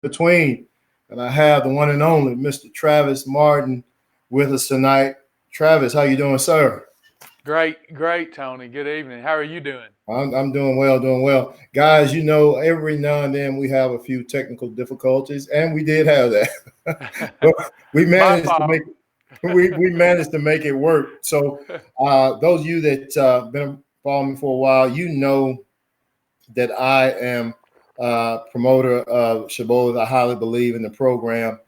between. And I have the one and only Mr. Travis Martin with us tonight. Travis, how you doing, sir? Great, great, Tony. Good evening. How are you doing? I'm doing well, doing well. Guys, every now and then we have a few technical difficulties, and we did have that. But we My managed to fault. make we managed to make it work. So those of you that been following me for a while, you know that I am promoter of Shibboleth. I highly believe in the program.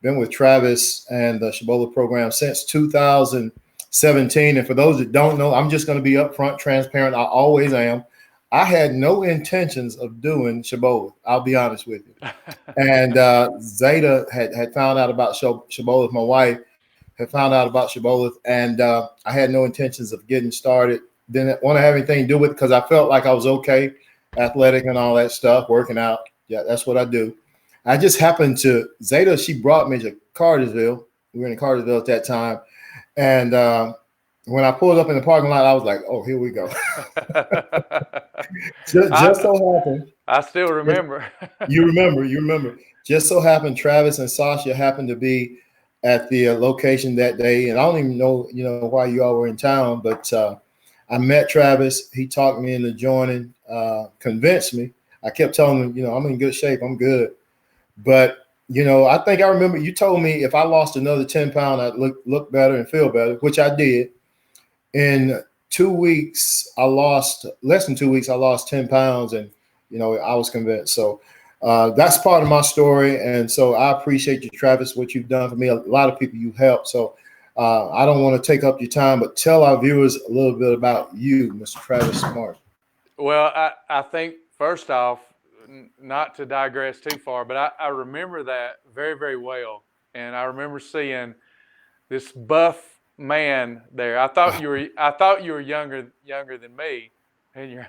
Been with Travis and the Shibboleth program since 2017. And for those that don't know, I'm just going to be upfront, transparent. I always am. I had no intentions of doing Shibboleth. I'll be honest with you. And Zeta had found out about Shibboleth. My wife had found out about Shibboleth, and I had no intentions of getting started. Didn't want to have anything to do with it because I felt like I was okay, athletic and all that stuff, working out. Yeah, that's what I do. I just happened to Zeta. She brought me to Cartersville. We were in Cartersville at that time, and when I pulled up in the parking lot, I was like, "Oh, here we go." Just I so happened, I still remember. you remember. Just so happened, Travis and Sasha happened to be at the location that day, and I don't even know, why you all were in town, but I met Travis. He talked me into joining, convinced me. I kept telling him, I'm in good shape. I'm good. But, I think I remember you told me if I lost another 10 pounds, I'd look better and feel better, which I did. In 2 weeks, I lost less than 2 weeks. I lost 10 pounds, and I was convinced. So that's part of my story, and so I appreciate you, Travis, what you've done for me. A lot of people you helped. So I don't want to take up your time, but tell our viewers a little bit about you, Mr. Travis Martin. Well, I think first off, not to digress too far, but I remember that very, very well. And I remember seeing this buff man there. I thought you were younger than me, and you're.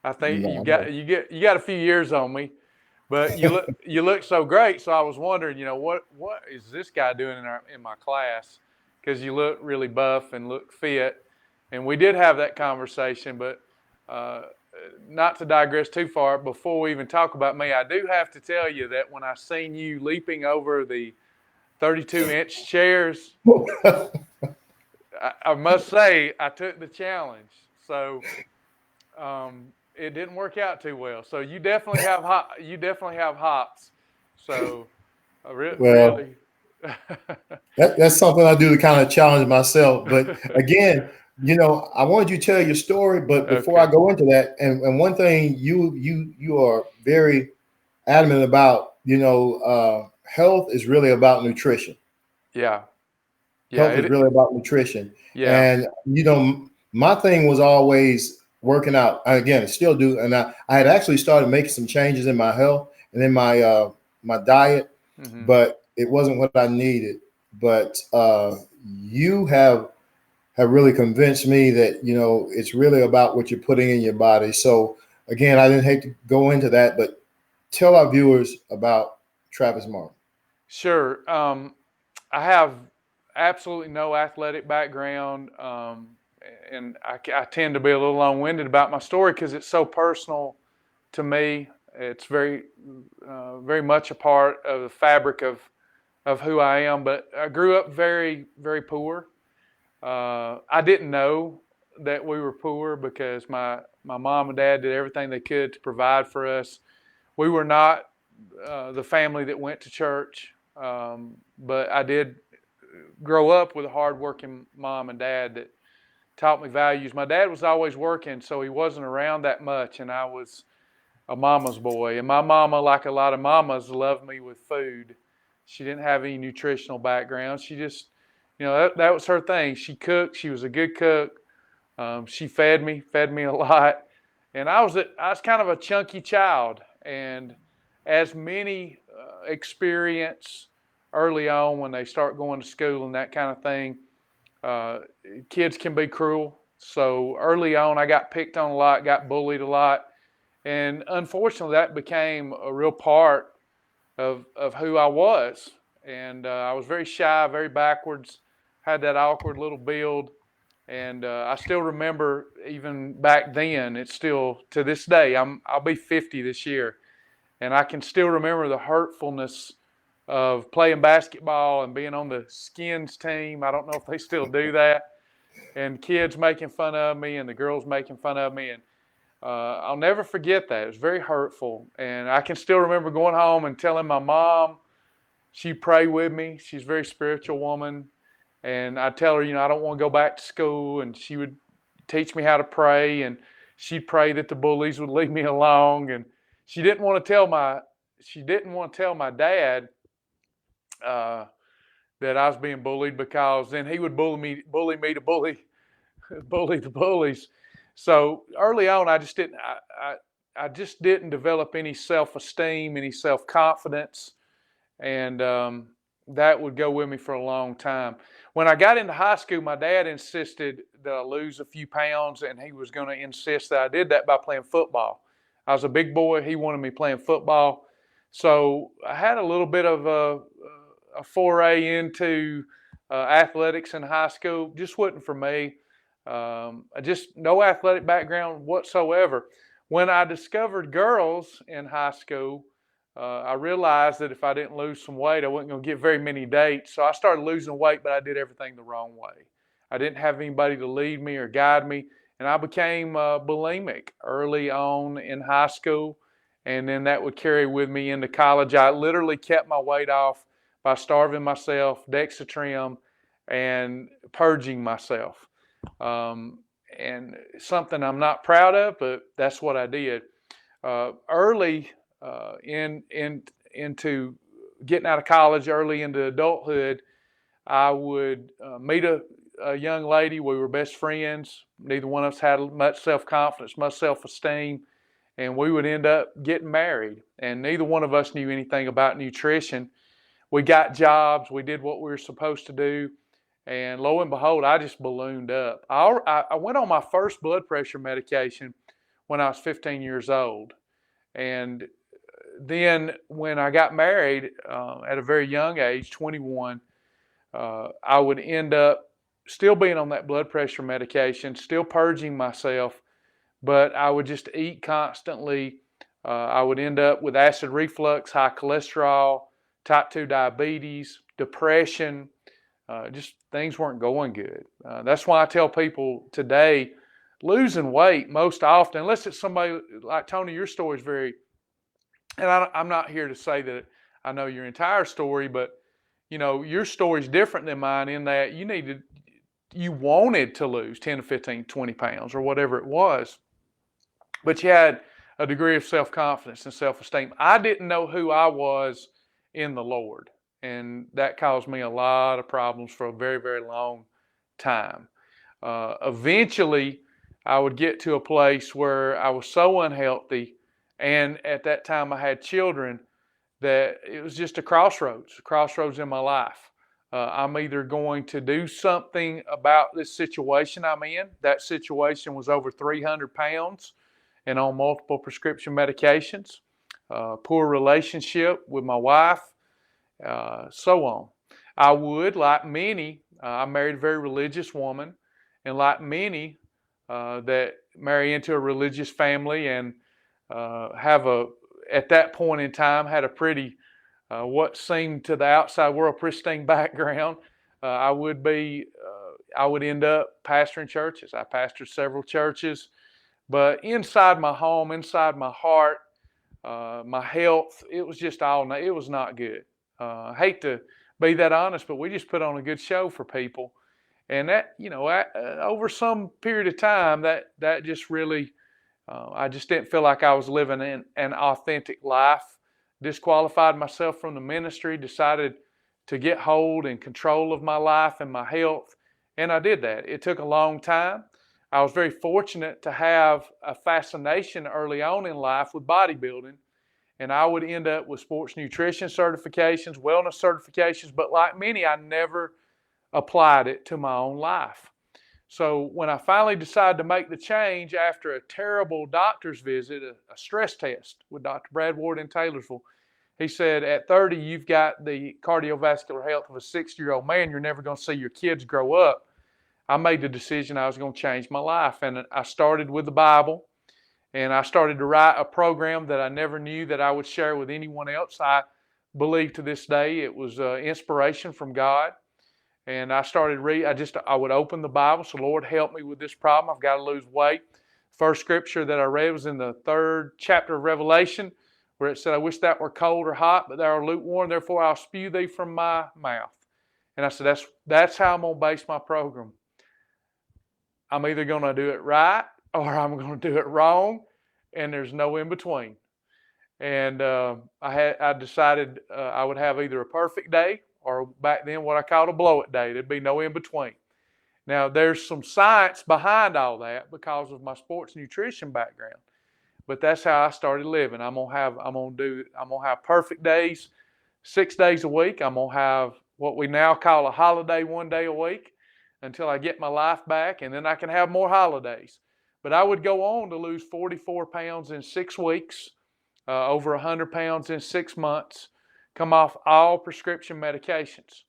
I think No, no. you got a few years on me, but you look so great. So I was wondering, what is this guy doing in my class? Because you look really buff and look fit, and we did have that conversation. But uh, not to digress too far, before we even talk about me, I do have to tell you that when I seen you leaping over the 32-inch chairs, I must say I took the challenge. So it didn't work out too well. So you definitely have you definitely have hops. So Well, really, that's something I do to kind of challenge myself. But again, I wanted you to tell your story, but before I okay, go into that, and one thing you are very adamant about, health is really about nutrition. yeah, yeah, Health is really about nutrition. yeah, And, my thing was always working out. Again, I still do. And I had actually started making some changes in my health and in my diet, hmm but it wasn't what I needed. But you have really convinced me that, it's really about what you're putting in your body. So again, I didn't hate to go into that, but tell our viewers about Travis Martin. sure. I have absolutely no athletic background, and I tend to be a little long-winded about my story because it's so personal to me. It's very much a part of the fabric of who I am. But I grew up very, very poor. I didn't know that we were poor because my mom and dad did everything they could to provide for us. We were not the family that went to church, but I did grow up with a hardworking mom and dad that taught me values. My dad was always working, so he wasn't around that much, and I was a mama's boy. And my mama, like a lot of mamas, loved me with food. She didn't have any nutritional background. She just, that was her thing. She cooked. She was a good cook. She fed me a lot. And I was kind of a chunky child. And as many experience early on when they start going to school and that kind of thing, uh, kids can be cruel. So early on, I got picked on a lot, got bullied a lot, and unfortunately, that became a real part of who I was. And I was very shy, very backwards, had that awkward little build. And I still remember even back then. It's still to this day. I'll be 50 this year, And I can still remember the hurtfulness of playing basketball and being on the skins team. I don't know if they still do that. And kids making fun of me and the girls making fun of me. And I'll never forget that. It was very hurtful. And I can still remember going home and telling my mom. She'd pray with me. She's a very spiritual woman. And I'd tell her, I don't want to go back to school. And she would teach me how to pray. And she'd pray that the bullies would leave me alone. And she didn't want to tell my dad that I was being bullied, because then he would bully me to bully the bullies. So early on, I just didn't develop any self-esteem, any self-confidence, and that would go with me for a long time. When I got into high school, my dad insisted that I lose a few pounds, and he was going to insist that I did that by playing football. I was a big boy. He wanted me playing football. So I had a little bit of a foray into athletics in high school. Just wasn't for me. I just no athletic background whatsoever. When I discovered girls in high school, I realized that if I didn't lose some weight, I wasn't going to get very many dates. So I started losing weight, but I did everything the wrong way. I didn't have anybody to lead me or guide me. And I became bulimic early on in high school. And then that would carry with me into college. I literally kept my weight off by starving myself, Dexatrim, and purging myself. And something I'm not proud of, but that's what I did. Early into getting out of college, early into adulthood, I would meet a young lady. We were best friends. Neither one of us had much self-confidence, much self-esteem, and we would end up getting married. And neither one of us knew anything about nutrition. We got jobs. We did what we were supposed to do. And lo and behold, I just ballooned up. I went on my first blood pressure medication when I was 15 years old. And then when I got married at a very young age, 21, I would end up still being on that blood pressure medication, still purging myself, but I would just eat constantly. I would end up with acid reflux, high cholesterol, type 2 diabetes, depression. Just things weren't going good. That's why I tell people today, losing weight most often, unless it's somebody like Tony, your story is very, and I'm not here to say that I know your entire story, but your story is different than mine in that you wanted to lose 10 to 15, 20 pounds or whatever it was, but you had a degree of self-confidence and self-esteem. I didn't know who I was in the Lord. And that caused me a lot of problems for a very, very long time. Eventually, I would get to a place where I was so unhealthy, and at that time I had children, that it was just a crossroads in my life. I'm either going to do something about this situation I'm in. That situation was over 300 pounds and on multiple prescription medications, poor relationship with my wife, so on. I would, like many, I married a very religious woman, and like many that marry into a religious family and at that point in time, had a pretty, what seemed to the outside world, pristine background. I would end up pastoring churches. I pastored several churches, but inside my home, inside my heart, my health, it was not good. I hate to be that honest, but we just put on a good show for people. And that, over some period of time, that just really, I just didn't feel like I was living an authentic life. Disqualified myself from the ministry, decided to get hold and control of my life and my health. And I did that. It took a long time. I was very fortunate to have a fascination early on in life with bodybuilding. And I would end up with sports nutrition certifications, wellness certifications, but like many, I never applied it to my own life. So when I finally decided to make the change after a terrible doctor's visit, a stress test with Dr. Brad Ward in Taylorsville, he said, at 30, you've got the cardiovascular health of a 60-year-old man. You're never going to see your kids grow up. I made the decision I was going to change my life. And I started with the Bible. And I started to write a program that I never knew that I would share with anyone else. I believe to this day it was inspiration from God. And I started I would open the Bible. So Lord, help me with this problem. I've got to lose weight. First scripture that I read was in the 3rd chapter of Revelation, where it said, I wish that were cold or hot, but thou art lukewarm, therefore I'll spew thee from my mouth. And I said, that's how I'm going to base my program. I'm either going to do it right or I'm going to do it wrong, and there's no in between. And I decided I would have either a perfect day or back then what I called a blow-it day. There'd be no in between. Now, there's some science behind all that because of my sports nutrition background, but that's how I started living. I'm gonna have perfect days, 6 days a week. I'm gonna have what we now call a holiday 1 day a week until I get my life back, and then I can have more holidays. But I would go on to lose 44 pounds in 6 weeks, over 100 pounds in 6 months, come off all prescription medications.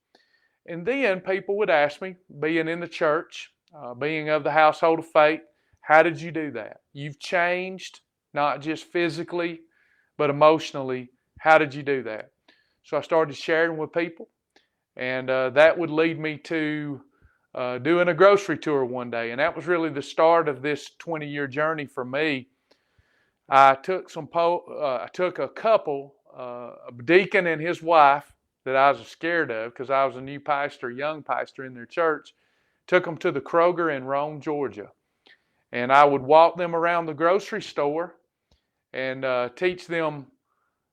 And then people would ask me, being in the church, being of the household of faith, how did you do that? You've changed, not just physically, but emotionally. How did you do that? So I started sharing with people, and that would lead me to doing a grocery tour one day. And that was really the start of this 20-year journey for me. I took a couple, a deacon and his wife, that I was scared of because I was a new pastor, young pastor in their church, took them to the Kroger in Rome, Georgia. And I would walk them around the grocery store and teach them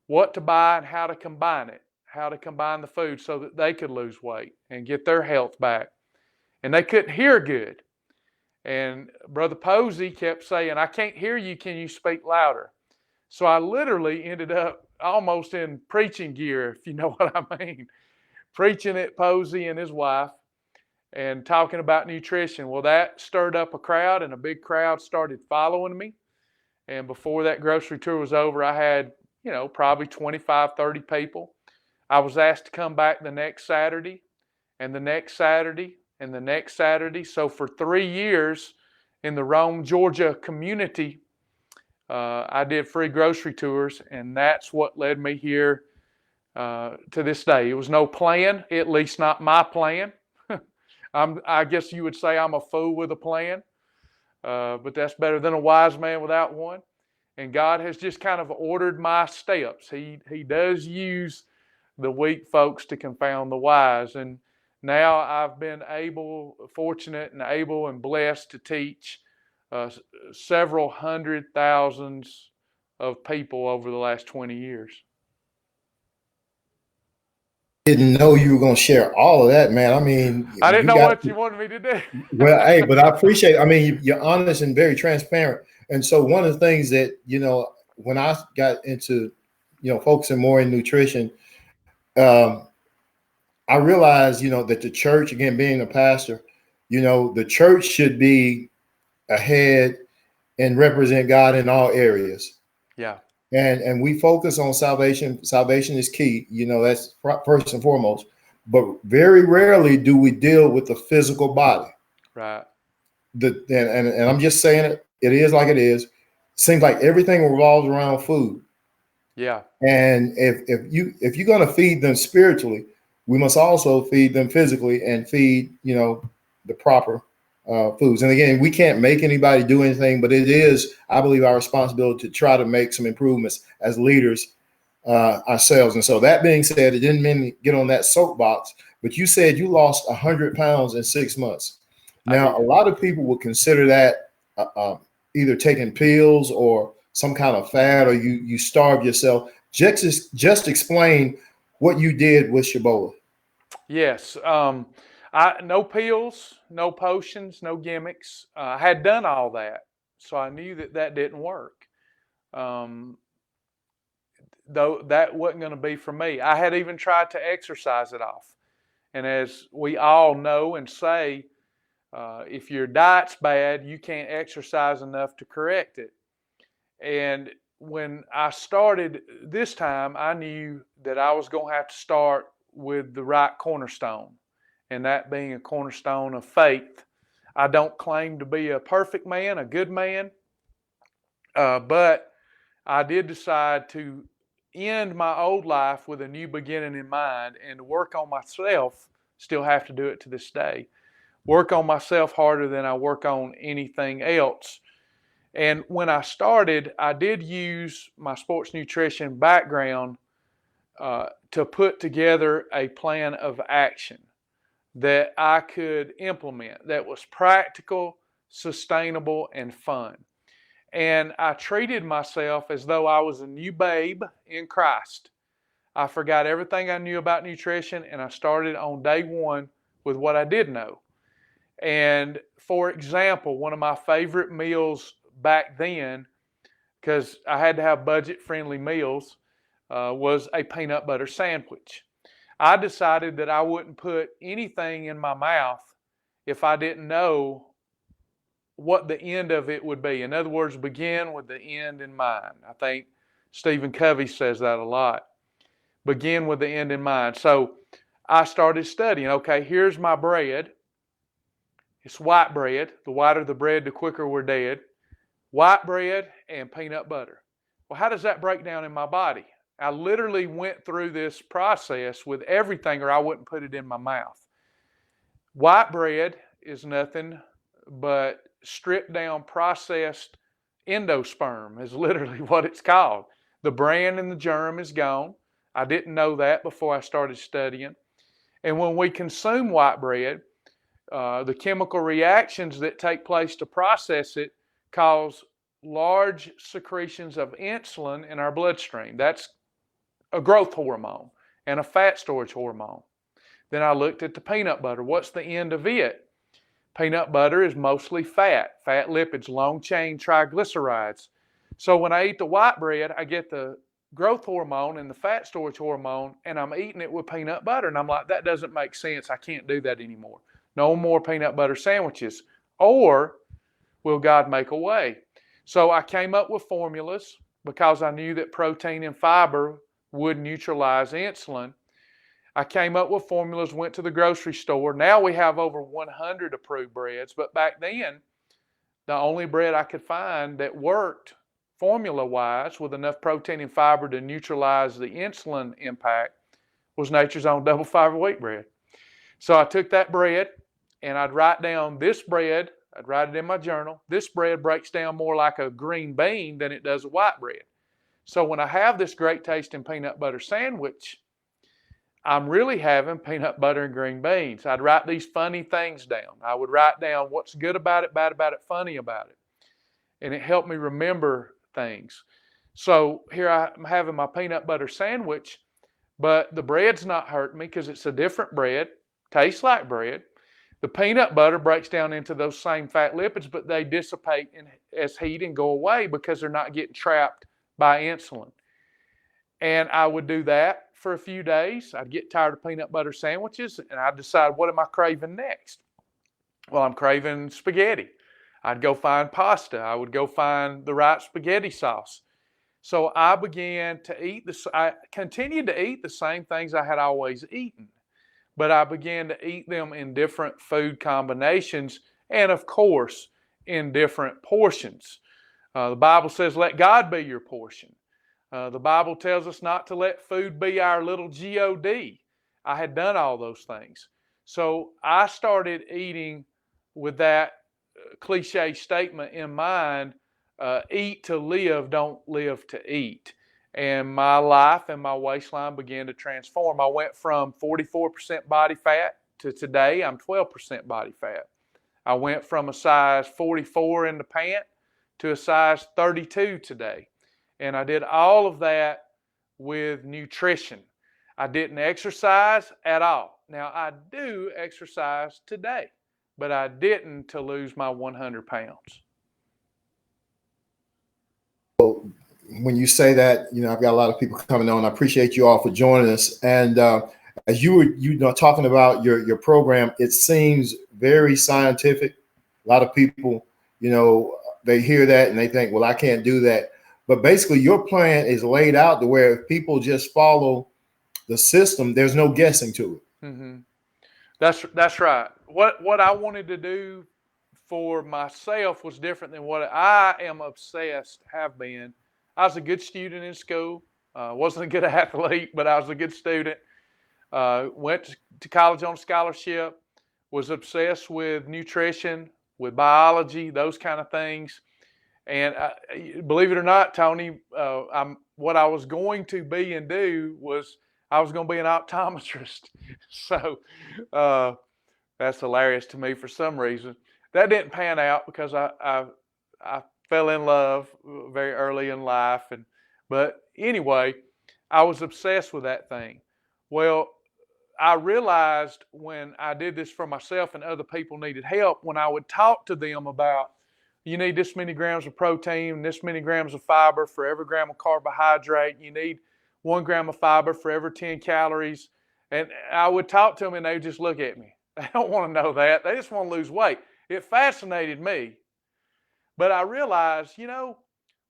what to buy and how to combine the food so that they could lose weight and get their health back. And they couldn't hear good. And Brother Posey kept saying, I can't hear you. Can you speak louder? So I literally ended up almost in preaching gear, if you know what I mean. Preaching at Posey and his wife and talking about nutrition. Well, that stirred up a crowd, and a big crowd started following me. And before that grocery tour was over, I had, probably 25, 30 people. I was asked to come back the next Saturday and the next Saturday and the next Saturday. So for 3 years in the Rome, Georgia community, I did free grocery tours, and that's what led me here to this day. It was no plan, at least not my plan. I guess you would say I'm a fool with a plan, but that's better than a wise man without one. And God has just kind of ordered my steps. He does use the weak folks to confound the wise. And now I've been fortunate and able and blessed to teach several hundred thousands of people over the last 20 years. Didn't know you were going to share all of that, man. I mean, I didn't know what you wanted me to do. Well, hey, but I appreciate it. I mean, you're honest and very transparent. And so one of the things that, when I got into, focusing more in nutrition, I realized, that the church, again, being a pastor, the church should be ahead and represent God in all areas. Yeah. And we focus on salvation. Salvation is key. That's first and foremost. But very rarely do we deal with the physical body. Right. And I'm just saying it. It is like it is. Seems like everything revolves around food. Yeah. And if you're going to feed them spiritually, we must also feed them physically and feed the proper foods. And again, we can't make anybody do anything, but it is, I believe, our responsibility to try to make some improvements as leaders ourselves. And so that being said, it didn't mean to get on that soapbox, but you said you lost 100 pounds in 6 months. Now, a lot of people would consider that either taking pills or some kind of fad, or you starved yourself. Just explain what you did with Shibboleth. Yes. No pills, no potions, no gimmicks. I had done all that, so I knew that didn't work. Though that wasn't going to be for me. I had even tried to exercise it off. And as we all know and say, if your diet's bad, you can't exercise enough to correct it. And when I started this time, I knew that I was going to have to start with the right cornerstone, and that being a cornerstone of faith. I don't claim to be a perfect man, a good man. But I did decide to end my old life with a new beginning in mind, and to work on myself. Still have to do it to this day. Work on myself harder than I work on anything else. And when I started, I did use my sports nutrition background to put together a plan of action that I could implement that was practical, sustainable, and fun. And I treated myself as though I was a new babe in Christ. I forgot everything I knew about nutrition, and I started on day one with what I did know. And for example, one of my favorite meals back then, because I had to have budget-friendly meals, was a peanut butter sandwich. I decided that I wouldn't put anything in my mouth if I didn't know what the end of it would be. In other words, begin with the end in mind. I think Stephen Covey says that a lot. Begin with the end in mind. So I started studying. Okay, here's my bread. It's white bread. The whiter the bread, the quicker we're dead. White bread and peanut butter. Well, how does that break down in my body? I literally went through this process with everything, or I wouldn't put it in my mouth. White bread is nothing but stripped down processed endosperm, is literally what it's called. The bran and the germ is gone. I didn't know that before I started studying. And when we consume white bread, the chemical reactions that take place to process it cause large secretions of insulin in our bloodstream. That's a growth hormone and a fat storage hormone. Then I looked at the peanut butter. What's the end of it? Peanut butter is mostly fat lipids, long-chain triglycerides. So when I eat the white bread, I get the growth hormone and the fat storage hormone, and I'm eating it with peanut butter. And I'm like, that doesn't make sense. I can't do that anymore. No more peanut butter sandwiches. Or will God make a way? So I came up with formulas because I knew that protein and fiber would neutralize insulin. I came up with formulas, went to the grocery store. Now we have over 100 approved breads, but back then, the only bread I could find that worked formula-wise with enough protein and fiber to neutralize the insulin impact was Nature's Own double fiber wheat bread. So I took that bread and I'd write down this bread. I'd write it in my journal. This bread breaks down more like a green bean than it does a white bread. So when I have this great tasting peanut butter sandwich, I'm really having peanut butter and green beans. I'd write these funny things down. I would write down what's good about it, bad about it, funny about it. And it helped me remember things. So here I'm having my peanut butter sandwich, but the bread's not hurting me because it's a different bread, tastes like bread. The peanut butter breaks down into those same fat lipids, but they dissipate as heat and go away because they're not getting trapped by insulin. And I would do that for a few days. I'd get tired of peanut butter sandwiches, and I'd decide, what am I craving next? Well, I'm craving spaghetti. I'd go find pasta. I would go find the right spaghetti sauce. So I began to eat I continued to eat the same things I had always eaten, but I began to eat them in different food combinations and, of course, in different portions. The Bible says, let God be your portion. The Bible tells us not to let food be our little G-O-D. I had done all those things. So I started eating with that cliche statement in mind, eat to live, don't live to eat. And my life and my waistline began to transform. I went from 44% body fat to today I'm 12% body fat. I went from a size 44 in the pant to a size 32 today. And I did all of that with nutrition. I didn't exercise at all. Now, I do exercise today, but I didn't to lose my 100 pounds. When you say that, I've got a lot of people coming on. I appreciate you all for joining us. And as you were talking about your program, it seems very scientific. A lot of people, they hear that and they think, well, I can't do that. But basically, your plan is laid out to where if people just follow the system, there's no guessing to it. Mm-hmm. That's right. What I wanted to do for myself was different than what I am obsessed, have been. I was a good student in school. Wasn't a good athlete, but I was a good student. Went to college on scholarship. Was obsessed with nutrition, with biology, those kind of things. And believe it or not, Tony, what I was going to be and do was I was going to be an optometrist. So that's hilarious to me for some reason. That didn't pan out because I fell in love very early in life, but anyway, I was obsessed with that thing. Well, I realized when I did this for myself and other people needed help, when I would talk to them about you need this many grams of protein, this many grams of fiber for every gram of carbohydrate, you need 1 gram of fiber for every 10 calories. And I would talk to them and they would just look at me. They don't want to know that. They just want to lose weight. It fascinated me. But I realized,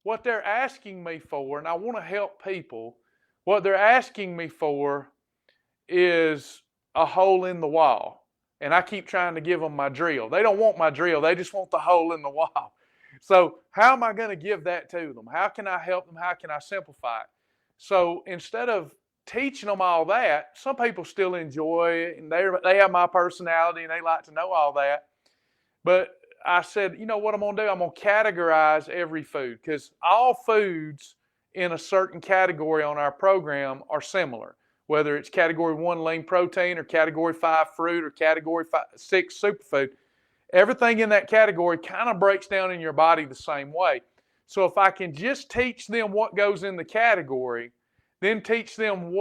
what they're asking me for, and I want to help people, what they're asking me for is a hole in the wall. And I keep trying to give them my drill. They don't want my drill. They just want the hole in the wall. So how am I going to give that to them? How can I help them? How can I simplify it? So instead of teaching them all that, some people still enjoy it, and they have my personality, and they like to know all that. But I said, you know what I'm going to do? I'm going to categorize every food, because all foods in a certain category on our program are similar. Whether it's category 1 lean protein or category 5 fruit or category 6 superfood, everything in that category kind of breaks down in your body the same way. So if I can just teach them what goes in the category, then teach them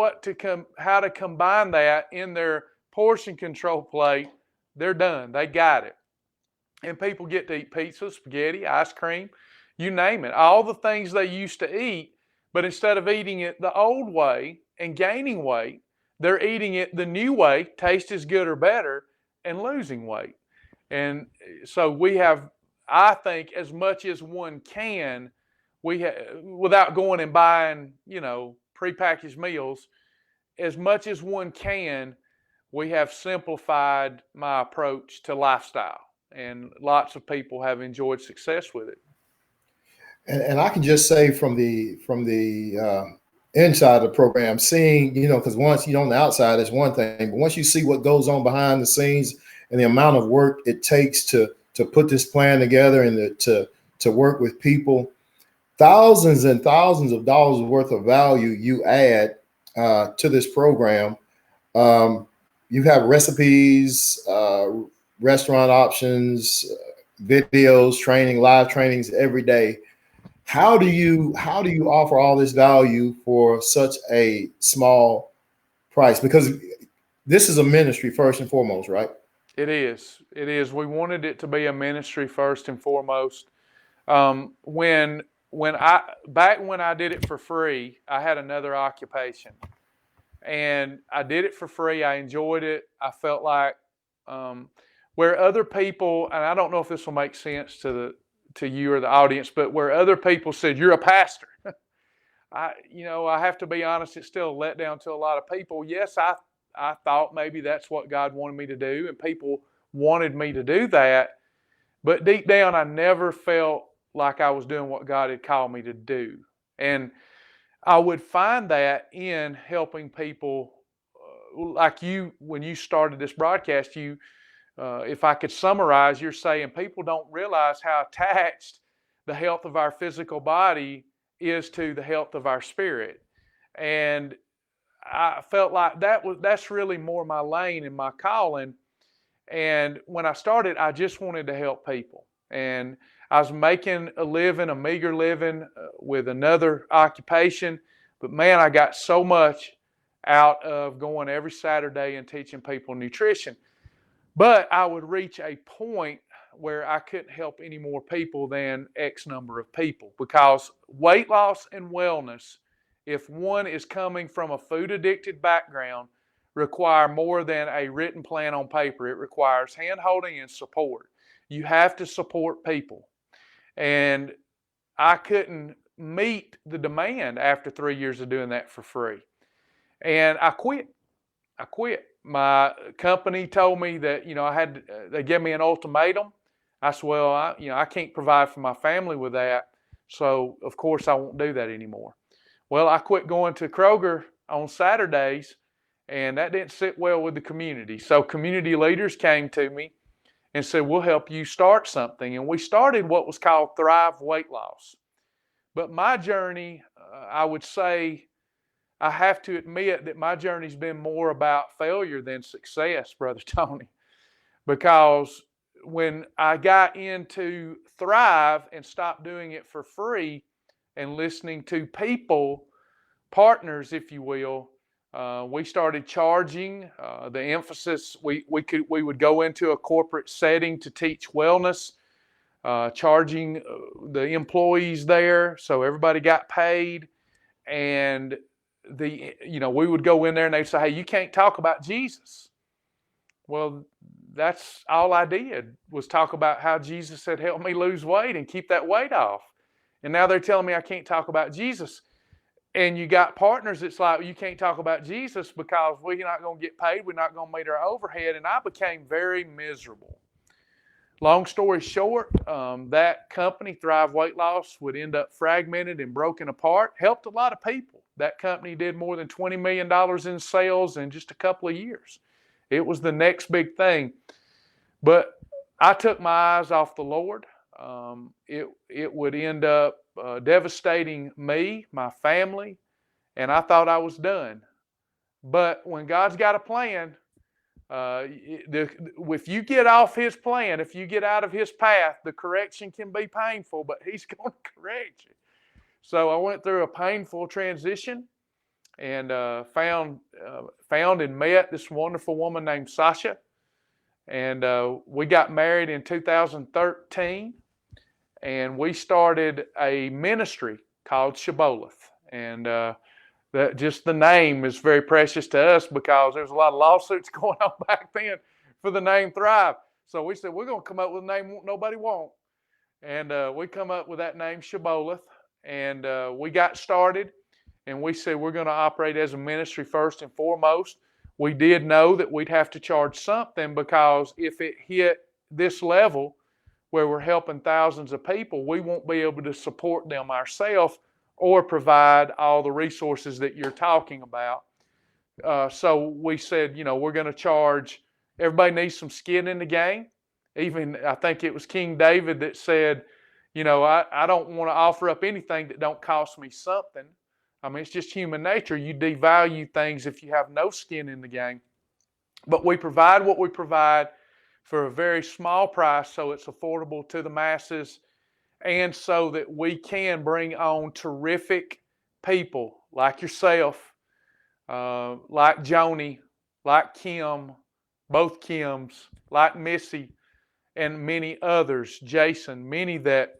how to combine that in their portion control plate, they're done. They got it. And people get to eat pizza, spaghetti, ice cream, you name it. All the things they used to eat, but instead of eating it the old way and gaining weight, they're eating it the new way, taste as good or better, and losing weight. And so we have, I think, as much as one can, without going and buying, prepackaged meals, as much as one can, we have simplified my approach to lifestyle. And lots of people have enjoyed success with it. And I can just say from the inside of the program, seeing, because once on the outside is one thing, but once you see what goes on behind the scenes and the amount of work it takes to put this plan together and to work with people, thousands and thousands of dollars worth of value you add to this program. You have recipes, restaurant options, videos, training, live trainings every day. How do you offer all this value for such a small price? Because this is a ministry first and foremost, right? It is. It is. We wanted it to be a ministry first and foremost. When I did it for free, I had another occupation, and I did it for free. I enjoyed it. I felt like where other people, and I don't know if this will make sense to you or the audience, but where other people said, "You're a pastor," I have to be honest, it's still a letdown to a lot of people. Yes, I thought maybe that's what God wanted me to do, and people wanted me to do that. But deep down, I never felt like I was doing what God had called me to do. And I would find that in helping people like you, when you started this broadcast, if I could summarize, you're saying people don't realize how attached the health of our physical body is to the health of our spirit. And I felt like that's really more my lane and my calling. And when I started, I just wanted to help people. And I was making a meager living with another occupation. But man, I got so much out of going every Saturday and teaching people nutrition. But I would reach a point where I couldn't help any more people than X number of people, because weight loss and wellness, if one is coming from a food addicted background, require more than a written plan on paper. It requires hand holding and support. You have to support people. And I couldn't meet the demand after 3 years of doing that for free. And I quit. My company told me that, they gave me an ultimatum. I said, well, I can't provide for my family with that. So, of course, I won't do that anymore. Well, I quit going to Kroger on Saturdays, and that didn't sit well with the community. So community leaders came to me and said, we'll help you start something. And we started what was called Thrive Weight Loss. But my journey, I would say, I have to admit that my journey's been more about failure than success, Brother Tony, because when I got into Thrive and stopped doing it for free and listening to people, partners, if you will, we started charging. The emphasis, we would go into a corporate setting to teach wellness, charging the employees there, so everybody got paid. And we would go in there and they'd say, hey, you can't talk about Jesus. Well, that's all I did was talk about how Jesus had helped me lose weight and keep that weight off. And now they're telling me I can't talk about Jesus. And you got partners that's like, you can't talk about Jesus because we're not going to get paid. We're not going to meet our overhead. And I became very miserable. Long story short, that company, Thrive Weight Loss, would end up fragmented and broken apart. Helped a lot of people. That company did more than $20 million in sales in just a couple of years. It was the next big thing. But I took my eyes off the Lord. It would end up devastating me, my family, and I thought I was done. But when God's got a plan, if you get off His plan, if you get out of His path, the correction can be painful, but He's going to correct you. So I went through a painful transition and found and met this wonderful woman named Sasha. And we got married in 2013. And we started a ministry called Shibboleth. And just the name is very precious to us because there's a lot of lawsuits going on back then for the name Thrive. So we said, we're going to come up with a name nobody wants. And we come up with that name, Shibboleth. And we got started. And we said, we're going to operate as a ministry first and foremost. We did know that we'd have to charge something because if it hit this level where we're helping thousands of people, we won't be able to support them ourselves or provide all the resources that you're talking about. So we said, we're going to charge. Everybody needs some skin in the game. Even I think it was King David that said, I don't want to offer up anything that don't cost me something. I mean, it's just human nature. You devalue things if you have no skin in the game. But we provide what we provide for a very small price so it's affordable to the masses and so that we can bring on terrific people like yourself, like Joni, like Kim, both Kims, like Missy, and many others, Jason, many that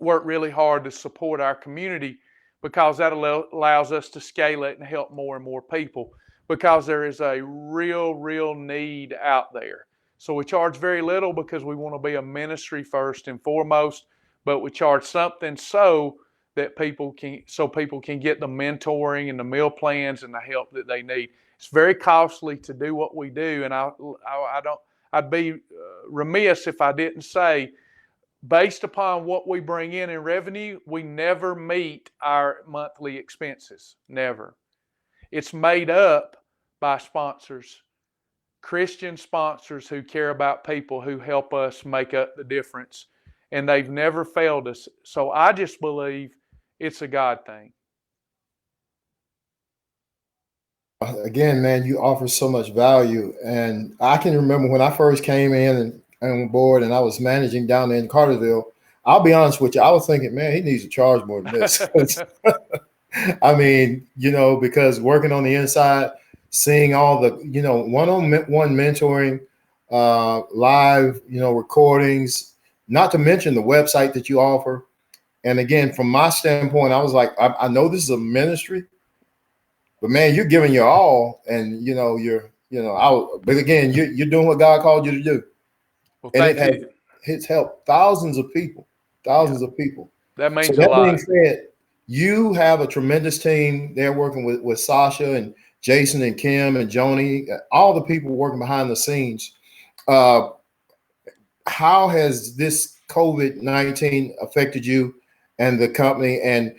work really hard to support our community because that allows us to scale it and help more and more people because there is a real need out there. So we charge very little because we want to be a ministry first and foremost, but we charge something so that people can get the mentoring and the meal plans and the help that they need. It's very costly to do what we do, and I'd be remiss if I didn't say, based upon what we bring in revenue, we never meet our monthly expenses. Never. It's made up by sponsors, Christian sponsors who care about people, who help us make up the difference. And they've never failed us. So I just believe it's a God thing. Again, man, you offer so much value. And I can remember when I first came in and on board and I was managing down there in Carterville, I'll be honest with you, I was thinking, man, he needs to charge more than this. I mean, because working on the inside, seeing all the, one-on-one mentoring, live, recordings, not to mention the website that you offer. And again, from my standpoint, I was like, I know this is a ministry, but man, you're giving your all, and but again, you're doing what God called you to do. Well, thank you. It's helped thousands of people. That means a lot. That being said, you have a tremendous team. They're working with Sasha and Jason and Kim and Joni, all the people working behind the scenes. How how has this COVID-19 affected you and the company? And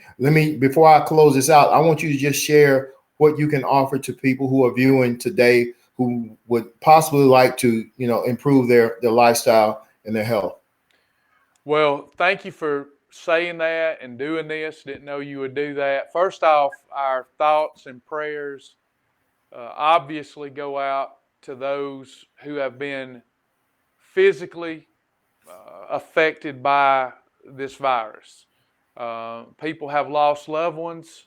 before I close this out, I want you to just share what you can offer to people who are viewing today who would possibly like to, improve their lifestyle and their health. Well, thank you for saying that and doing this. Didn't know you would do that. First off, our thoughts and prayers obviously go out to those who have been physically affected by this virus. People have lost loved ones.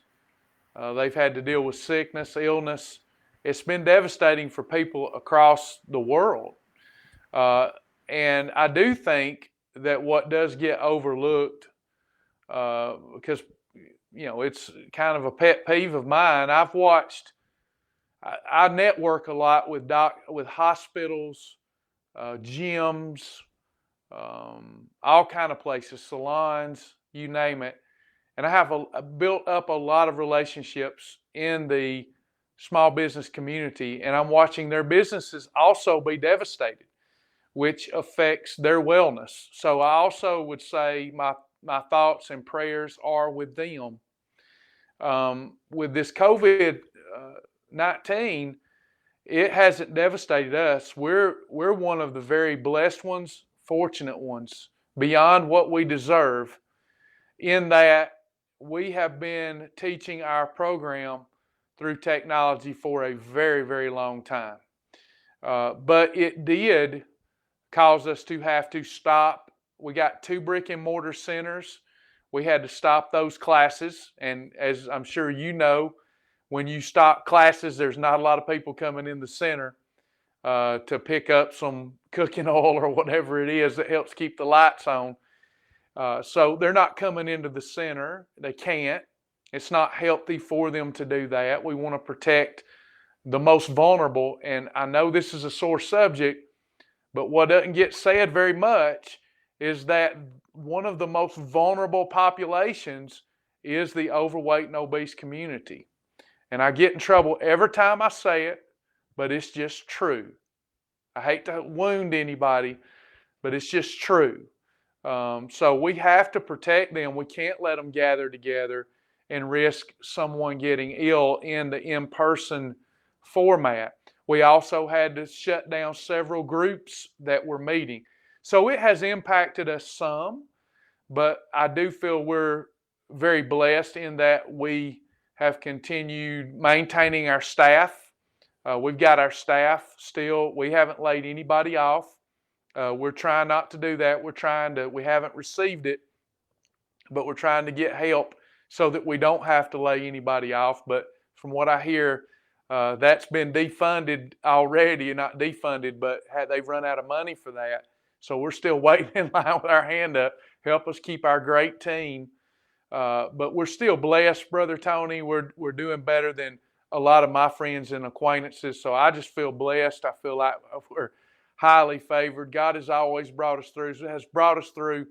They've had to deal with sickness, illness. It's been devastating for people across the world. And I do think that what does get overlooked, because it's kind of a pet peeve of mine. I network a lot with hospitals, gyms, all kind of places, salons, you name it. And I have built up a lot of relationships in the small business community, and I'm watching their businesses also be devastated, which affects their wellness. So I also would say my thoughts and prayers are with them. With this COVID-19, it hasn't devastated us. We're one of the very blessed ones, fortunate ones, beyond what we deserve, in that we have been teaching our program through technology for a very, very long time. But it did cause us to have to stop. We got 2 brick and mortar centers. We had to stop those classes. And as I'm sure you know, when you stop classes, there's not a lot of people coming in the center to pick up some cooking oil or whatever it is that helps keep the lights on. So they're not coming into the center. They can't. It's not healthy for them to do that. We want to protect the most vulnerable. And I know this is a sore subject, but what doesn't get said very much is that one of the most vulnerable populations is the overweight and obese community. And I get in trouble every time I say it, but it's just true. I hate to wound anybody, but it's just true. So we have to protect them. We can't let them gather together and risk someone getting ill in the in-person format. We also had to shut down several groups that were meeting. So it has impacted us some, but I do feel we're very blessed in that we have continued maintaining our staff. We've got our staff still. We haven't laid anybody off. We're trying not to do that. We haven't received it, but we're trying to get help so that we don't have to lay anybody off. But from what I hear, that's been defunded already, not defunded, but they've run out of money for that. So we're still waiting in line with our hand up. Help us keep our great team. But we're still blessed, Brother Tony. We're doing better than a lot of my friends and acquaintances. So I just feel blessed. I feel like we're highly favored. God has always brought us through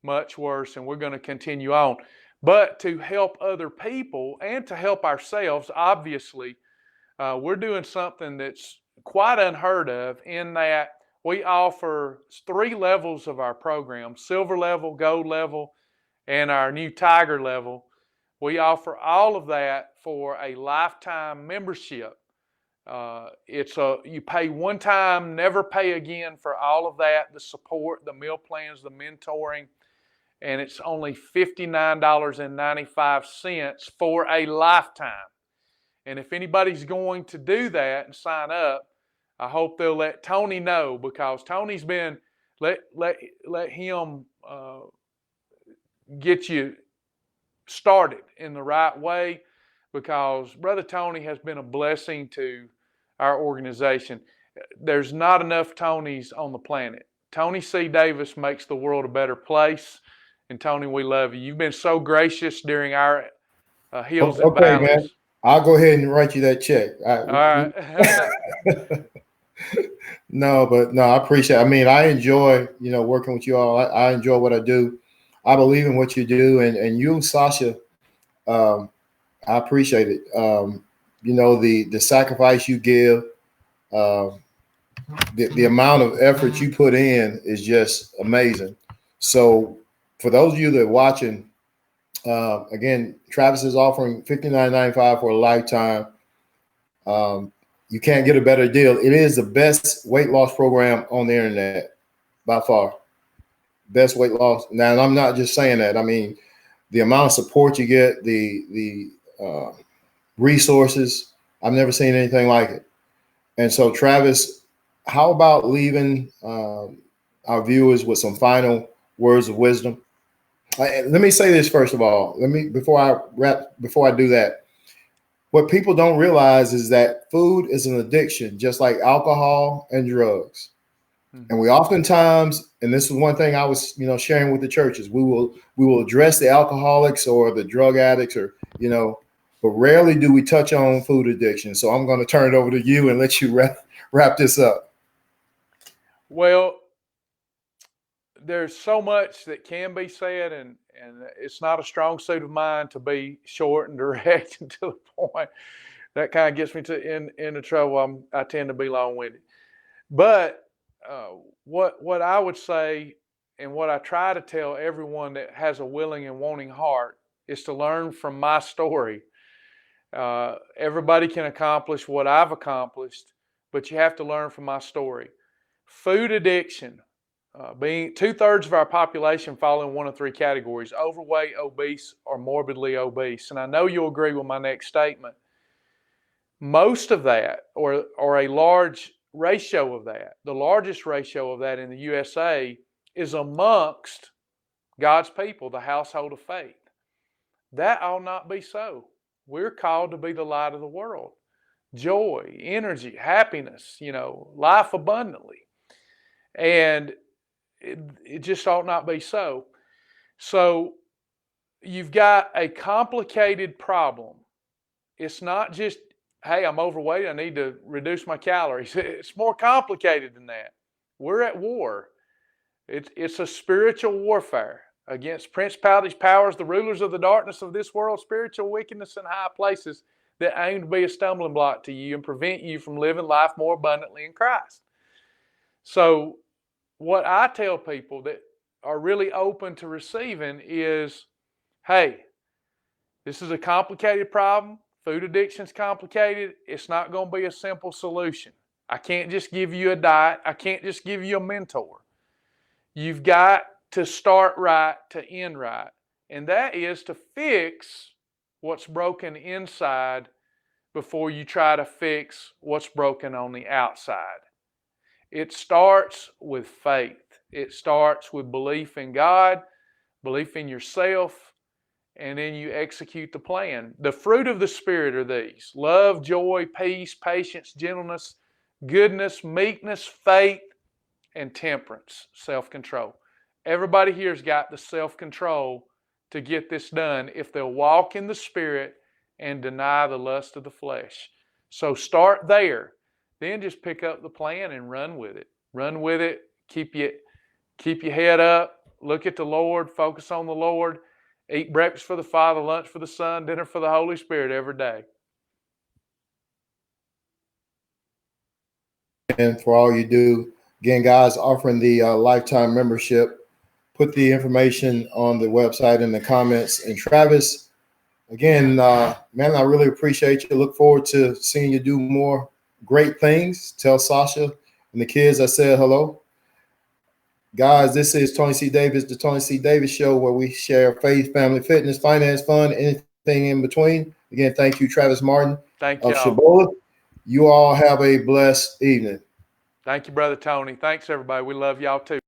much worse, and we're going to continue on. But to help other people and to help ourselves, obviously, we're doing something that's quite unheard of, in that we offer 3 levels of our program: silver level, gold level, and our new tiger level. We offer all of that for a lifetime membership. You pay one time, never pay again for all of that, the support, the meal plans, the mentoring, and it's only $59.95 for a lifetime. And if anybody's going to do that and sign up, I hope they'll let Tony know, because Tony's been, let him get you started in the right way, because Brother Tony has been a blessing to our organization. There's not enough Tonys on the planet. Tony C. Davis makes the world a better place. And Tony, we love you. You've been so gracious during our hills and valleys. Man. I'll go ahead and write you that check. All right. No, I appreciate it. I mean, I enjoy, working with you all. I enjoy what I do. I believe in what you do. And you, Sasha, I appreciate it. The sacrifice you give, the amount of effort you put in is just amazing. So for those of you that are watching, again, Travis is offering $59.95 for a lifetime. You can't get a better deal. It is the best weight loss program on the internet by far. Best weight loss. Now, I'm not just saying that. I mean, the amount of support you get, the resources, I've never seen anything like it. And so, Travis, how about leaving our viewers with some final words of wisdom? Let me say this first of all. Before I do that, what people don't realize is that food is an addiction, just like alcohol and drugs. Mm-hmm. And we oftentimes, and this is one thing I was, sharing with the churches, we will address the alcoholics or the drug addicts, or but rarely do we touch on food addiction. So I'm going to turn it over to you and let you wrap this up. Well, there's so much that can be said, and it's not a strong suit of mine to be short and direct and to the point. That kind of gets me into trouble. I tend to be long-winded. But what I would say, and what I try to tell everyone that has a willing and wanting heart, is to learn from my story. Everybody can accomplish what I've accomplished, but you have to learn from my story. Food addiction. Being 2/3 of our population fall in one of three categories: overweight, obese, or morbidly obese. And I know you'll agree with my next statement. Most of that, or a large ratio of that, the largest ratio of that in the USA, is amongst God's people, the household of faith. That ought not be so. We're called to be the light of the world. Joy, energy, happiness, life abundantly. And it just ought not be so. So you've got a complicated problem. It's not just, hey, I'm overweight, I need to reduce my calories. It's more complicated than that. We're at war. It's a spiritual warfare against principalities, powers, the rulers of the darkness of this world, spiritual wickedness in high places that aim to be a stumbling block to you and prevent you from living life more abundantly in Christ. So what I tell people that are really open to receiving is, hey, this is a complicated problem. Food addiction is complicated. It's not going to be a simple solution. I can't just give you a diet. I can't just give you a mentor. You've got to start right to end right. And that is to fix what's broken inside before you try to fix what's broken on the outside. It starts with faith. It starts with belief in God, belief in yourself, and then you execute the plan. The fruit of the Spirit are these: love, joy, peace, patience, gentleness, goodness, meekness, faith, and temperance, self-control. Everybody here's got the self-control to get this done if they'll walk in the Spirit and deny the lust of the flesh. So start there. Then just pick up the plan and run with it. Run with it. Keep your head up. Look at the Lord. Focus on the Lord. Eat breakfast for the Father, lunch for the Son, dinner for the Holy Spirit every day. And for all you do, again, guys, offering the lifetime membership. Put the information on the website in the comments. And Travis, again, man, I really appreciate you. Look forward to seeing you do more great things. Tell Sasha and the kids I said hello. Guys, this is Tony C. Davis, the Tony C. Davis Show, where we share faith, family, fitness, finance, fun, anything in between. Again, thank you, Travis Martin of Shibboleth. You all have a blessed evening. Thank you, Brother Tony. Thanks, everybody. We love y'all too.